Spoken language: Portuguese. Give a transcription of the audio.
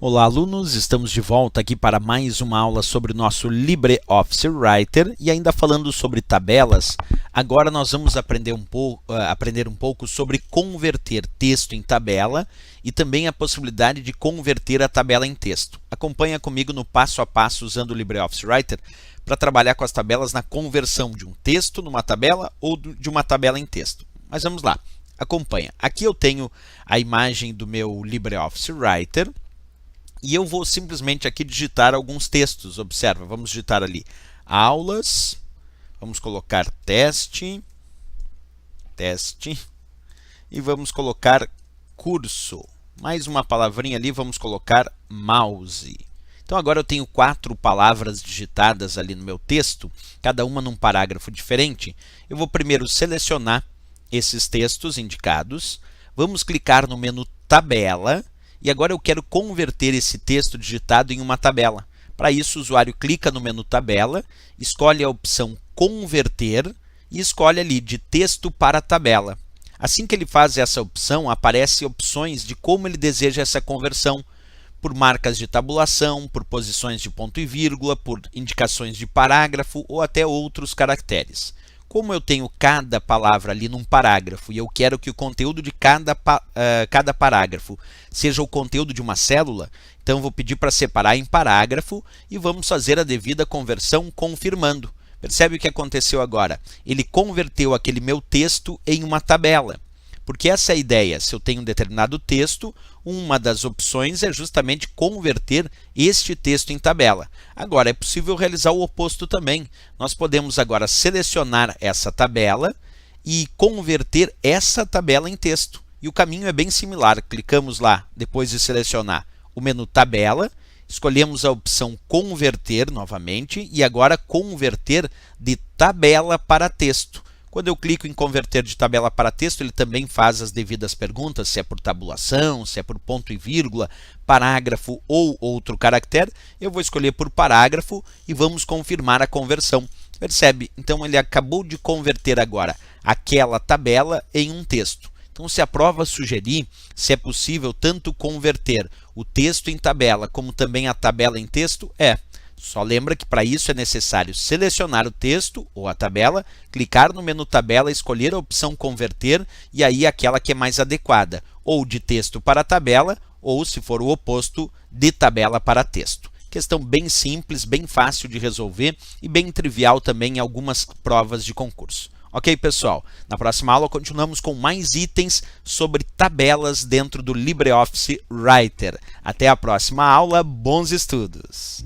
Olá, alunos! Estamos de volta aqui para mais uma aula sobre o nosso LibreOffice Writer e ainda falando sobre tabelas. Agora nós vamos aprender um pouco sobre converter texto em tabela e também a possibilidade de converter a tabela em texto. Acompanha comigo no passo a passo usando o LibreOffice Writer para trabalhar com as tabelas na conversão de um texto numa tabela ou de uma tabela em texto. Mas vamos lá, acompanha. Aqui eu tenho a imagem do meu LibreOffice Writer. E eu vou simplesmente aqui digitar alguns textos. Observa, vamos digitar ali aulas, vamos colocar teste, e vamos colocar curso. Mais uma palavrinha ali, vamos colocar mouse. Então agora eu tenho 4 palavras digitadas ali no meu texto, cada uma num parágrafo diferente. Eu vou primeiro selecionar esses textos indicados, vamos clicar no menu tabela. E agora eu quero converter esse texto digitado em uma tabela. Para isso, o usuário clica no menu tabela, escolhe a opção converter e escolhe ali de texto para tabela. Assim que ele faz essa opção, aparecem opções de como ele deseja essa conversão, por marcas de tabulação, por posições de ponto e vírgula, por indicações de parágrafo ou até outros caracteres. Como eu tenho cada palavra ali num parágrafo e eu quero que o conteúdo de cada parágrafo seja o conteúdo de uma célula, então eu vou pedir para separar em parágrafo e vamos fazer a devida conversão confirmando. Percebe o que aconteceu agora? Ele converteu aquele meu texto em uma tabela. Porque essa é a ideia. Se eu tenho um determinado texto, uma das opções é justamente converter este texto em tabela. Agora, é possível realizar o oposto também. Nós podemos agora selecionar essa tabela e converter essa tabela em texto. E o caminho é bem similar. Clicamos lá, depois de selecionar o menu tabela, escolhemos a opção converter novamente e agora converter de tabela para texto. Quando eu clico em converter de tabela para texto, ele também faz as devidas perguntas, se é por tabulação, se é por ponto e vírgula, parágrafo ou outro caractere. Eu vou escolher por parágrafo e vamos confirmar a conversão. Percebe? Então ele acabou de converter agora aquela tabela em um texto. Então se a prova sugerir se é possível tanto converter o texto em tabela como também a tabela em texto, Só lembra que para isso é necessário selecionar o texto ou a tabela, clicar no menu tabela, escolher a opção converter e aí aquela que é mais adequada, ou de texto para tabela, ou se for o oposto, de tabela para texto. Questão bem simples, bem fácil de resolver e bem trivial também em algumas provas de concurso. Ok, pessoal? Na próxima aula continuamos com mais itens sobre tabelas dentro do LibreOffice Writer. Até a próxima aula, bons estudos!